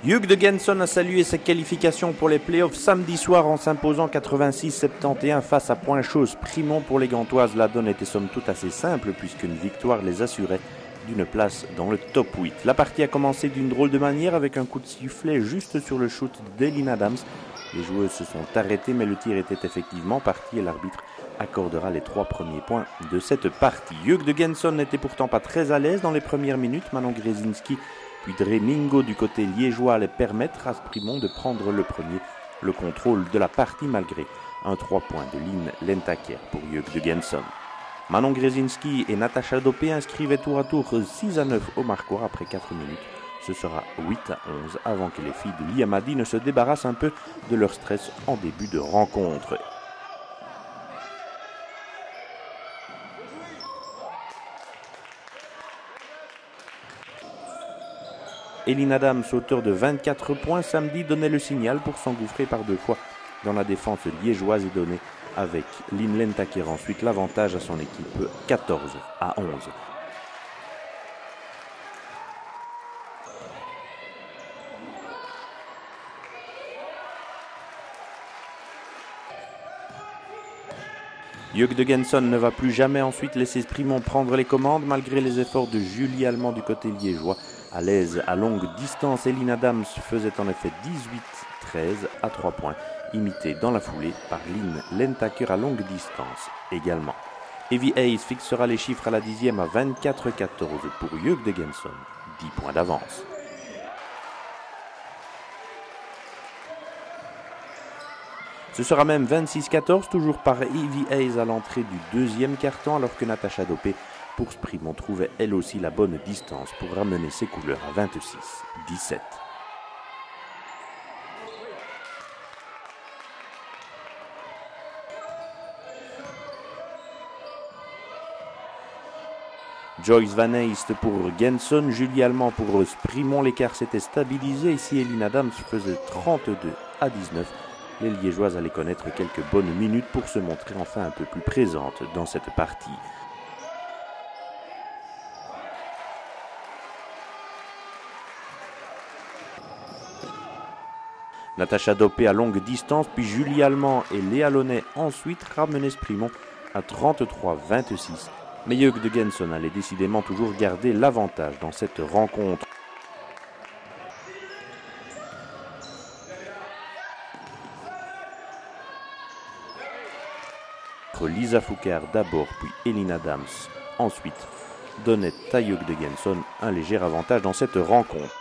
Hugh de Genson a salué sa qualification pour les playoffs samedi soir en s'imposant 86-71 face à Point-Chose Primont. Pour les Gantoises, la donne était somme toute assez simple puisqu'une victoire les assurait d'une place dans le top 8. La partie a commencé d'une drôle de manière avec un coup de sifflet juste sur le shoot d'Elin Adams. Les joueuses se sont arrêtées mais le tir était effectivement parti et l'arbitre accordera les 3 premiers points de cette partie. Hugh de Genson n'était pourtant pas très à l'aise dans les premières minutes. Manon Grzezinski puis Dre Mingo du côté liégeois allait permettre à Primont de prendre le contrôle de la partie malgré un 3 points de Lynn Lentaker pour Hugh de Genson. Manon Grzezinski et Natacha Dopé inscrivaient tour à tour 6-9 au marquoir après 4 minutes. Ce sera 8-11 avant que les filles de l'Iamadi ne se débarrassent un peu de leur stress en début de rencontre. Elin Adams, auteur de 24 points samedi, donnait le signal pour s'engouffrer par 2 fois dans la défense liégeoise et donner avec Lynn Lentaker ensuite l'avantage à son équipe 14-11. Hugh de Genson ne va plus jamais ensuite laisser Primont prendre les commandes malgré les efforts de Julie Allemand du côté liégeois. À l'aise à longue distance, Elin Adams faisait en effet 18-13 à 3 points, imité dans la foulée par Lynn Lentaker à longue distance également. Evie Hayes fixera les chiffres à la 10e à 24-14 pour Hugh de Genson, 10 points d'avance. Ce sera même 26-14, toujours par Evie Hayes à l'entrée du deuxième quart-temps, alors que Natacha Dopé pour Primont trouvait elle aussi la bonne distance pour ramener ses couleurs à 26-17. Joyce Van Heist pour Genson, Julie Allemand pour Primont. L'écart s'était stabilisé et si Elin Adams faisait 32-19, les Liégeoises allaient connaître quelques bonnes minutes pour se montrer enfin un peu plus présentes dans cette partie. Natacha Dopé à longue distance, puis Julie Allemand et Léa Launay ensuite ramenaient Primont à 33-26. Mais Hugh de Genson allait décidément toujours garder l'avantage dans cette rencontre. Lisa Foucard d'abord, puis Elin Adams ensuite, donnait à Hugh de Genson un léger avantage dans cette rencontre.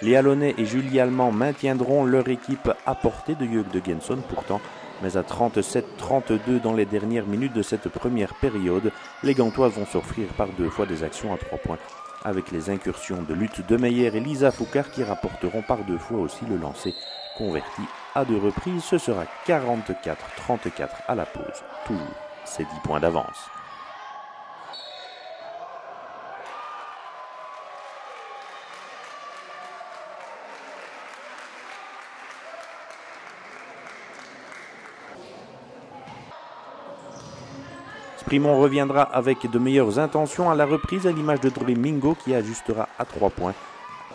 Léa Launay et Julie Allemand maintiendront leur équipe à portée de Hugh de Genson pourtant, mais à 37-32 dans les dernières minutes de cette première période, les Gantoises vont s'offrir par 2 fois des actions à 3 points, avec les incursions de Lutte de Meyer et Lisa Foucard qui rapporteront par 2 fois aussi le lancer converti à 2 reprises. Ce sera 44-34 à la pause, toujours ces 10 points d'avance. Primont reviendra avec de meilleures intentions à la reprise à l'image de Dre Mingo qui ajustera à 3 points.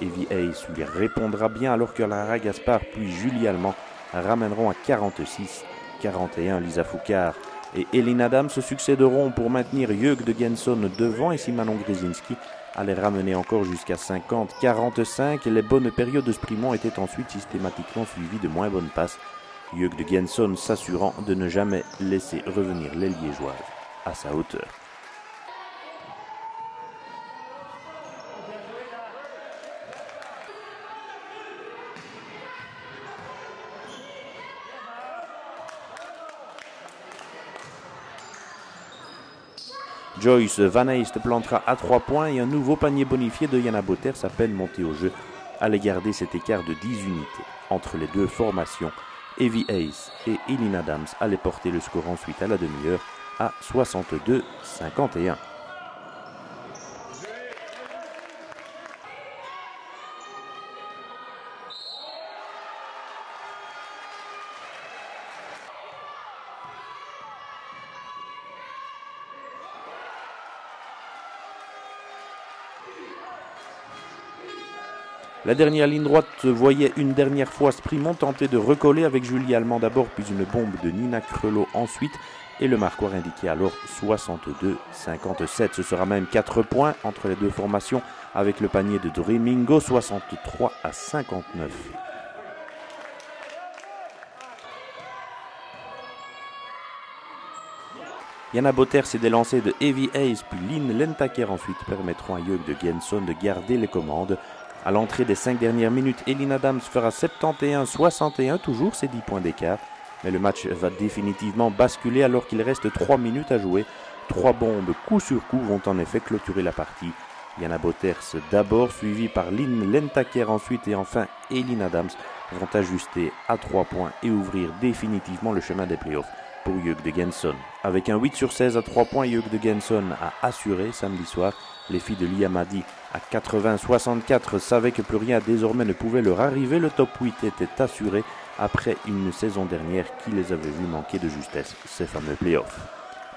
Evie Hayes lui répondra bien alors que Lara Gaspard puis Julie Allemand ramèneront à 46-41. Lisa Foucard et Elin Adams se succéderont pour maintenir Hugh de Genson devant et si Manon Grzezinski allait ramener encore jusqu'à 50-45. Les bonnes périodes de Primont étaient ensuite systématiquement suivies de moins bonnes passes. Hugh de Genson s'assurant de ne jamais laisser revenir les Liégeoises à sa hauteur. Joyce Van Heist plantera à 3 points et un nouveau panier bonifié de Yana Botter s'appelle monter au jeu. Allait garder cet écart de 10 unités entre les deux formations. Evie Hayes et Elin Adams allaient porter le score ensuite à la demi-heure à 62-51. La dernière ligne droite voyait une dernière fois Sprimont tenter de recoller avec Julie Allemand d'abord, puis une bombe de Nina Crelot ensuite. Et le marqueur indiquait alors 62-57. Ce sera même 4 points entre les deux formations avec le panier de Domingo, 63-59. Jana Bothers et des lancers de Evie Hayes puis Lynn Lentaker ensuite permettront à Jörg de Genson de garder les commandes. À l'entrée des 5 dernières minutes, Elin Adams fera 71-61, toujours ses 10 points d'écart. Mais le match va définitivement basculer alors qu'il reste 3 minutes à jouer. 3 bombes coup sur coup vont en effet clôturer la partie. Jana Bothers d'abord, suivi par Lynn Lentaker ensuite et enfin Elin Adams vont ajuster à 3 points et ouvrir définitivement le chemin des playoffs pour Jörg de Genson. Avec un 8 sur 16 à 3 points, Jörg de Genson a assuré samedi soir. Les filles de Liamadi à 80-64 savaient que plus rien désormais ne pouvait leur arriver. Le top 8 était assuré après une saison dernière qui les avait vus manquer de justesse, ces fameux playoffs.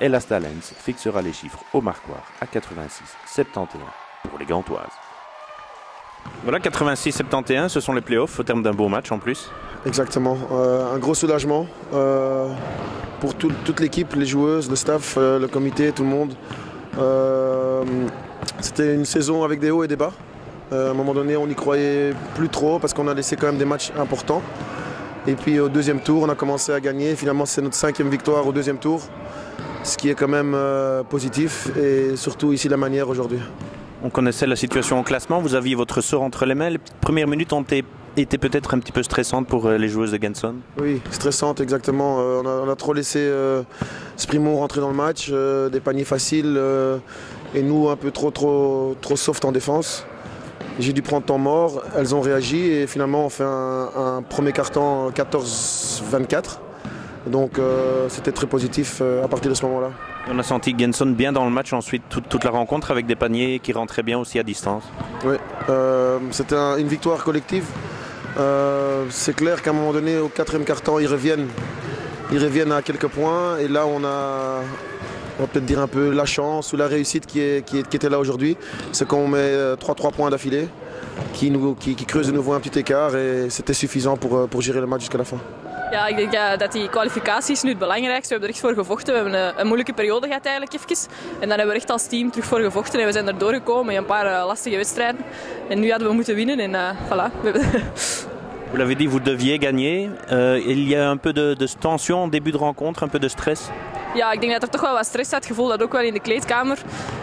Ella Stalens fixera les chiffres au marquoir à 86-71 pour les Gantoises. Voilà, 86-71, ce sont les playoffs au terme d'un beau match en plus. Exactement, un gros soulagement pour toute l'équipe, les joueuses, le staff, le comité, tout le monde. C'était une saison avec des hauts et des bas. À un moment donné, on n'y croyait plus trop parce qu'on a laissé quand même des matchs importants. Et puis au deuxième tour, on a commencé à gagner. Finalement, c'est notre 5e victoire au deuxième tour, ce qui est quand même positif et surtout ici la manière aujourd'hui. On connaissait la situation au classement, vous aviez votre sort entre les mains. Les premières minutes ont été peut-être un petit peu stressantes pour les joueuses de Genson. Oui, stressantes exactement. On a trop laissé Sprimont rentrer dans le match, des paniers faciles et nous un peu trop soft en défense. J'ai dû prendre temps mort, elles ont réagi et finalement on fait un premier carton 14-24. Donc c'était très positif à partir de ce moment-là. On a senti Genson bien dans le match ensuite, toute la rencontre avec des paniers qui rentraient bien aussi à distance. Oui, c'était une victoire collective. C'est clair qu'à un moment donné, au 4e quart-temps, ils reviennent à quelques points. Et là, on va peut-être dire un peu la chance ou la réussite qui était là aujourd'hui. C'est qu'on met 3 points d'affilée qui creusent de nouveau un petit écart. Et c'était suffisant pour gérer le match jusqu'à la fin. Ja, ik denk dat die kwalificatie is nu het belangrijkste. We hebben er echt voor gevochten. We hebben een moeilijke periode gehad eigenlijk even. En dan hebben we echt als team terug voor gevochten. En we zijn er doorgekomen met een paar lastige wedstrijden. En nu hadden we moeten winnen en voilà. Vous l'avez dit, vous deviez gagner. Il y a un peu de tension en début de rencontre, un peu de stress. Ja, ik denk dat er toch wel wat stress zat. Het gevoel dat ook wel in de kleedkamer.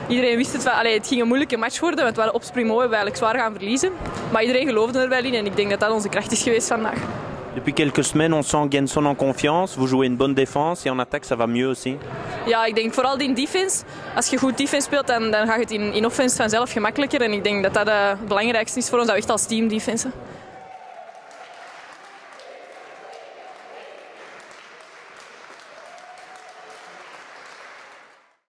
Iedereen wist het van, het ging een moeilijke match worden. Want we hadden op Sprimont hebben we eigenlijk zwaar gaan verliezen. Maar iedereen geloofde er wel in. En ik denk dat dat onze kracht is geweest vandaag. Depuis quelques semaines, on sent Genson en confiance. Vous jouez une bonne défense et en attaque, ça va mieux aussi. Ja, ik denk vooral in defense. Als je goed defense speelt, dan gaat het in offense vanzelf gemakkelijker. En ik denk dat dat het belangrijkste is voor ons, dat we echt als team defensen.